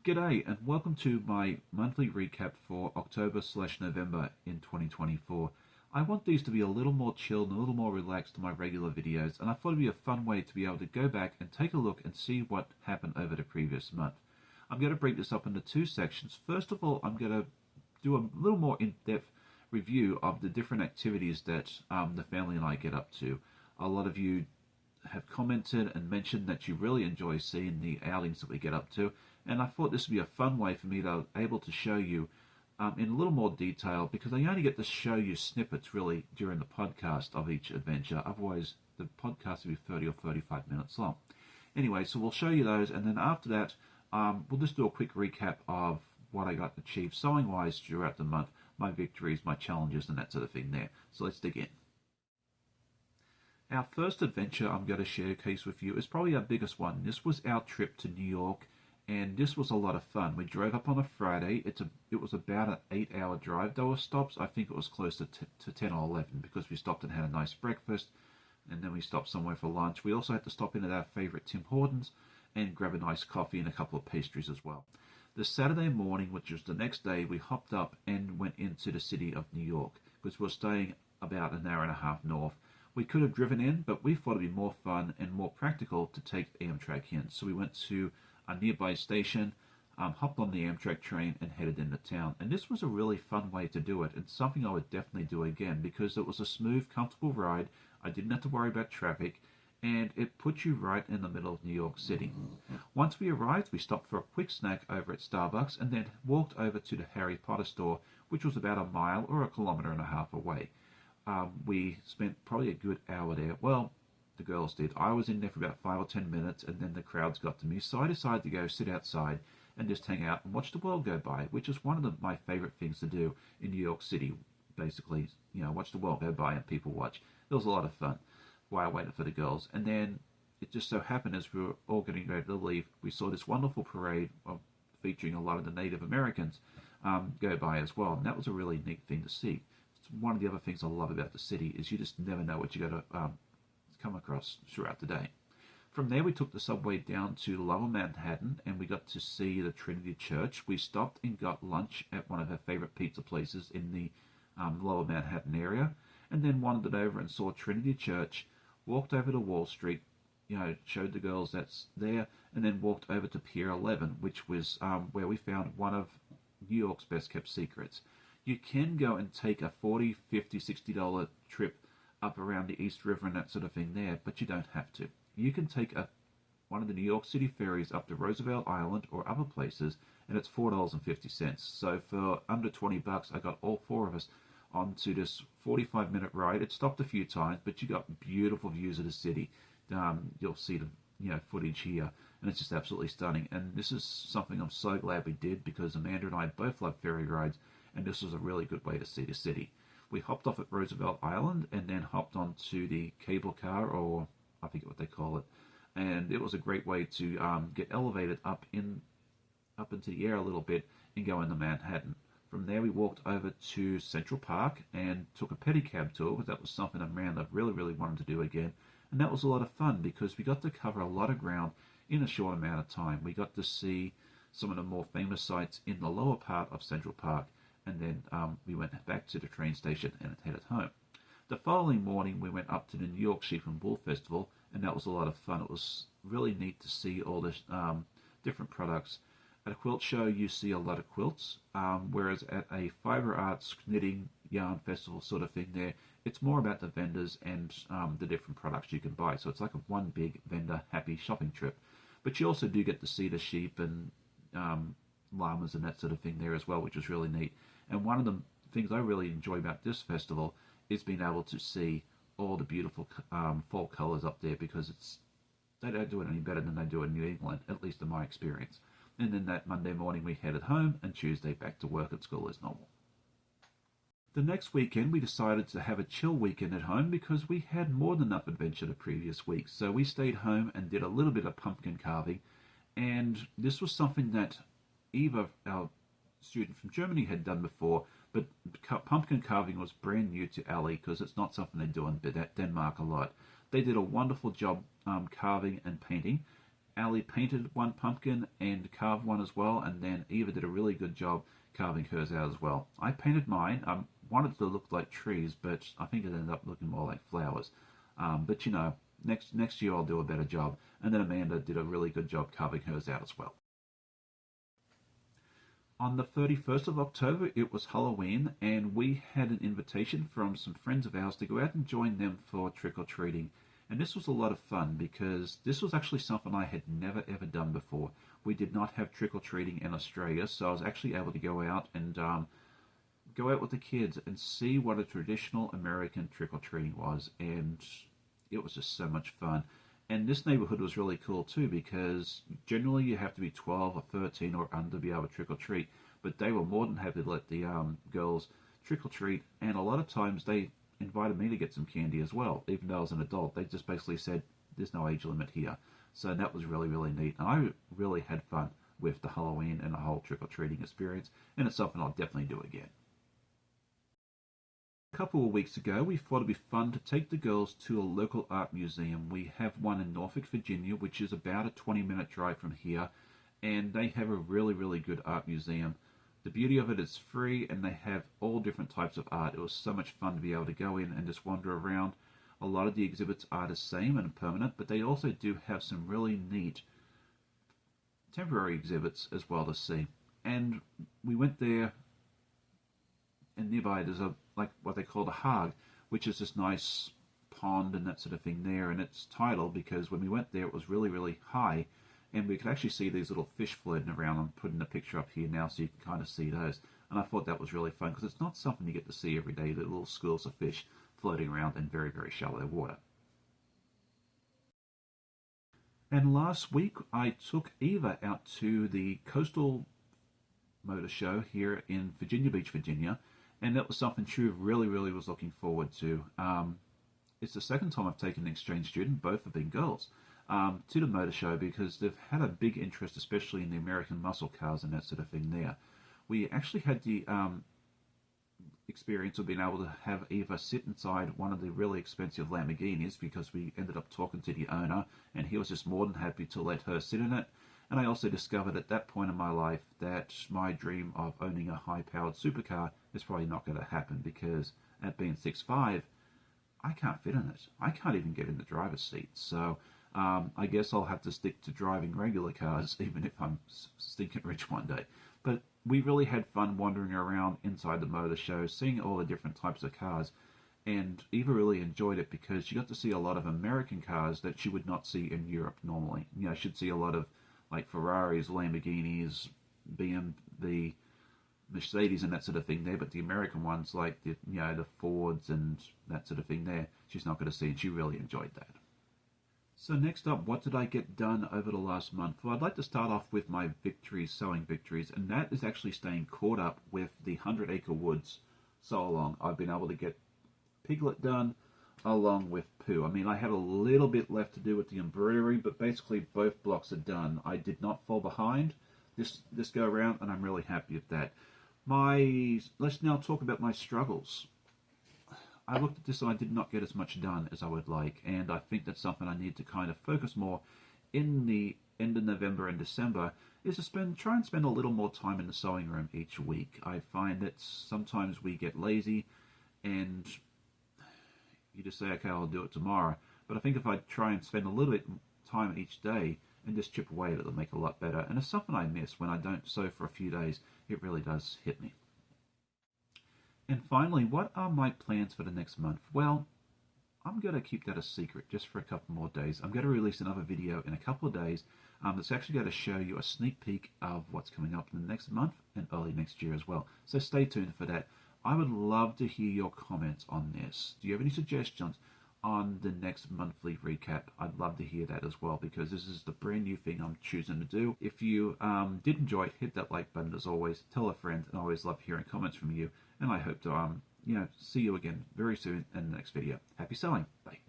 G'day and welcome to my monthly recap for October/November in 2024. I want these to be a little more chilled and a little more relaxed than my regular videos, and I thought it'd be a fun way to be able to go back and take a look and see what happened over the previous month. I'm going to break this up into two sections. First of all, I'm going to do a little more in-depth review of the different activities that the family and I get up to. A lot of you have commented and mentioned that you really enjoy seeing the outings that we get up to, and I thought this would be a fun way for me to be able to show you in a little more detail, because I only get to show you snippets really during the podcast of each adventure. Otherwise the podcast will be 30 or 35 minutes long. Anyway, so we'll show you those, and then after that we'll just do a quick recap of what I got achieved sewing wise throughout the month, my victories, my challenges, and that sort of thing there. So let's dig in. Our first adventure I'm going to showcase with you is probably our biggest one. This was our trip to New York, and this was a lot of fun. We drove up on a Friday. It was about an 8-hour drive. There were stops. I think it was close to 10 or 11, because we stopped and had a nice breakfast, and then we stopped somewhere for lunch. We also had to stop in at our favorite Tim Hortons and grab a nice coffee and a couple of pastries as well. The Saturday morning, which was the next day, we hopped up and went into the city of New York, because we were staying about an hour and a half north. We could have driven in, but we thought it'd be more fun and more practical to take the Amtrak in. So we went to a nearby station, hopped on the Amtrak train, and headed into town. And this was a really fun way to do it, and something I would definitely do again, because it was a smooth, comfortable ride. I didn't have to worry about traffic, and it put you right in the middle of New York City. Once we arrived, we stopped for a quick snack over at Starbucks, and then walked over to the Harry Potter store, which was about a mile or a kilometer and a half away. We spent probably a good hour there. Well, the girls did. I was in there for about 5 or 10 minutes, and then the crowds got to me, so I decided to go sit outside and just hang out and watch the world go by, which is one of my favorite things to do in New York City. Basically, watch the world go by and people watch. It was a lot of fun while I waited for the girls. And then it just so happened, as we were all getting ready to leave, we saw this wonderful parade featuring a lot of the Native Americans go by as well, and that was a really neat thing to see. One of the other things I love about the city is you just never know what you're going to come across throughout the day. From there, we took the subway down to Lower Manhattan, and we got to see the Trinity Church. We stopped and got lunch at one of our favorite pizza places in the Lower Manhattan area, and then wandered over and saw Trinity Church, walked over to Wall Street, showed the girls that's there, and then walked over to Pier 11, which was where we found one of New York's best kept secrets. You can go and take a $40, $50, $60 trip up around the East River and that sort of thing there, but you don't have to. You can take one of the New York City ferries up to Roosevelt Island or other places, and it's $4.50. So for under $20, I got all four of us onto this 45-minute ride. It stopped a few times, but you got beautiful views of the city. You'll see the footage here, and it's just absolutely stunning. And this is something I'm so glad we did, because Amanda and I both love ferry rides, and this was a really good way to see the city. We hopped off at Roosevelt Island and then hopped onto the cable car, or I forget what they call it, and it was a great way to get elevated up into the air a little bit and go into Manhattan. From there, we walked over to Central Park and took a pedicab tour, because that was something Amanda really, really wanted to do again. And that was a lot of fun, because we got to cover a lot of ground in a short amount of time. We got to see some of the more famous sites in the lower part of Central Park, and then we went back to the train station and headed home. The following morning, we went up to the New York Sheep and Wool Festival, and that was a lot of fun. It was really neat to see all the different products. At a quilt show, you see a lot of quilts, whereas at a fiber arts knitting yarn festival sort of thing there, it's more about the vendors and the different products you can buy. So it's like a one big vendor happy shopping trip. But you also do get to see the sheep and llamas and that sort of thing there as well, which was really neat. And one of the things I really enjoy about this festival is being able to see all the beautiful fall colors up there, because they don't do it any better than they do in New England, at least in my experience. And then that Monday morning we headed home, and Tuesday back to work at school as normal. The next weekend we decided to have a chill weekend at home, because we had more than enough adventure the previous week. So we stayed home and did a little bit of pumpkin carving, and this was something that Eva, our student from Germany, had done before, but pumpkin carving was brand new to Ali, because it's not something they do in Denmark a lot. They did a wonderful job carving and painting, Ali painted one pumpkin and carved one as well, and then Eva did a really good job carving hers out as well. I painted mine. I wanted it to look like trees, but I think it ended up looking more like flowers. But you know, next year I'll do a better job. And then Amanda did a really good job carving hers out as well. On the 31st of October, it was Halloween, and we had an invitation from some friends of ours to go out and join them for trick-or-treating. And this was a lot of fun because this was actually something I had never ever done before. We did not have trick-or-treating in Australia, so I was actually able to go out and go out with the kids and see what a traditional American trick-or-treating was, and it was just so much fun. And this neighborhood was really cool too because generally you have to be 12 or 13 or under to be able to trick-or-treat, but they were more than happy to let the girls trick-or-treat, and a lot of times they invited me to get some candy as well, even though I was an adult. They just basically said, there's no age limit here. So that was really, really neat. And I really had fun with the Halloween and the whole trick-or-treating experience, and it's something I'll definitely do again. A couple of weeks ago, we thought it'd be fun to take the girls to a local art museum. We have one in Norfolk, Virginia, which is about a 20-minute drive from here, and they have a really, really good art museum. The beauty of it is free, and they have all different types of art. It was so much fun to be able to go in and just wander around. A lot of the exhibits are the same and permanent, but they also do have some really neat temporary exhibits as well to see. And we went there, and nearby there's a like what they call the Haag, which is this nice pond and that sort of thing there. And it's tidal because when we went there, it was really, really high, and we could actually see these little fish floating around. I'm putting a picture up here now so you can kind of see those. And I thought that was really fun because it's not something you get to see every day, the little schools of fish floating around in very, very shallow water. And last week, I took Eva out to the Coastal Motor Show here in Virginia Beach, Virginia, and that was something she really, really was looking forward to. It's the second time I've taken an exchange student, both have been girls, to the motor show because they've had a big interest, especially in the American muscle cars and that sort of thing there. We actually had the experience of being able to have Eva sit inside one of the really expensive Lamborghinis because we ended up talking to the owner, and he was just more than happy to let her sit in it. And I also discovered at that point in my life that my dream of owning a high-powered supercar is probably not going to happen because at being 6'5", I can't fit in it. I can't even get in the driver's seat. So I guess I'll have to stick to driving regular cars even if I'm stinking rich one day. But we really had fun wandering around inside the motor show, seeing all the different types of cars. And Eva really enjoyed it because she got to see a lot of American cars that she would not see in Europe normally. You know, she'd see a lot of like Ferraris, Lamborghinis, BMW, Mercedes and that sort of thing there, but the American ones like the Fords and that sort of thing there, she's not going to see, and she really enjoyed that. So next up, what did I get done over the last month? Well, I'd like to start off with my victories, sowing victories, and that is actually staying caught up with the 100 Acre Woods sow along. I've been able to get Piglet done along with Pooh. I mean, I had a little bit left to do with the embroidery, but basically both blocks are done. I did not fall behind this go around, and I'm really happy with that. Let's now talk about my struggles. I looked at this and I did not get as much done as I would like, and I think that's something I need to kind of focus more in the end of November and December, is to try and spend a little more time in the sewing room each week. I find that sometimes we get lazy and you just say, okay, I'll do it tomorrow. But I think if I try and spend a little bit time each day and just chip away at it, it'll make it a lot better. And it's something I miss when I don't sew for a few days. It really does hit me. And finally, what are my plans for the next month? Well, I'm going to keep that a secret just for a couple more days. I'm going to release another video in a couple of days that's actually going to show you a sneak peek of what's coming up in the next month and early next year as well. So stay tuned for that. I would love to hear your comments on this. Do you have any suggestions on the next monthly recap? I'd love to hear that as well, because this is the brand new thing I'm choosing to do. If you did enjoy it, hit that like button as always. Tell a friend, and I always love hearing comments from you. And I hope to see you again very soon in the next video. Happy sewing. Bye.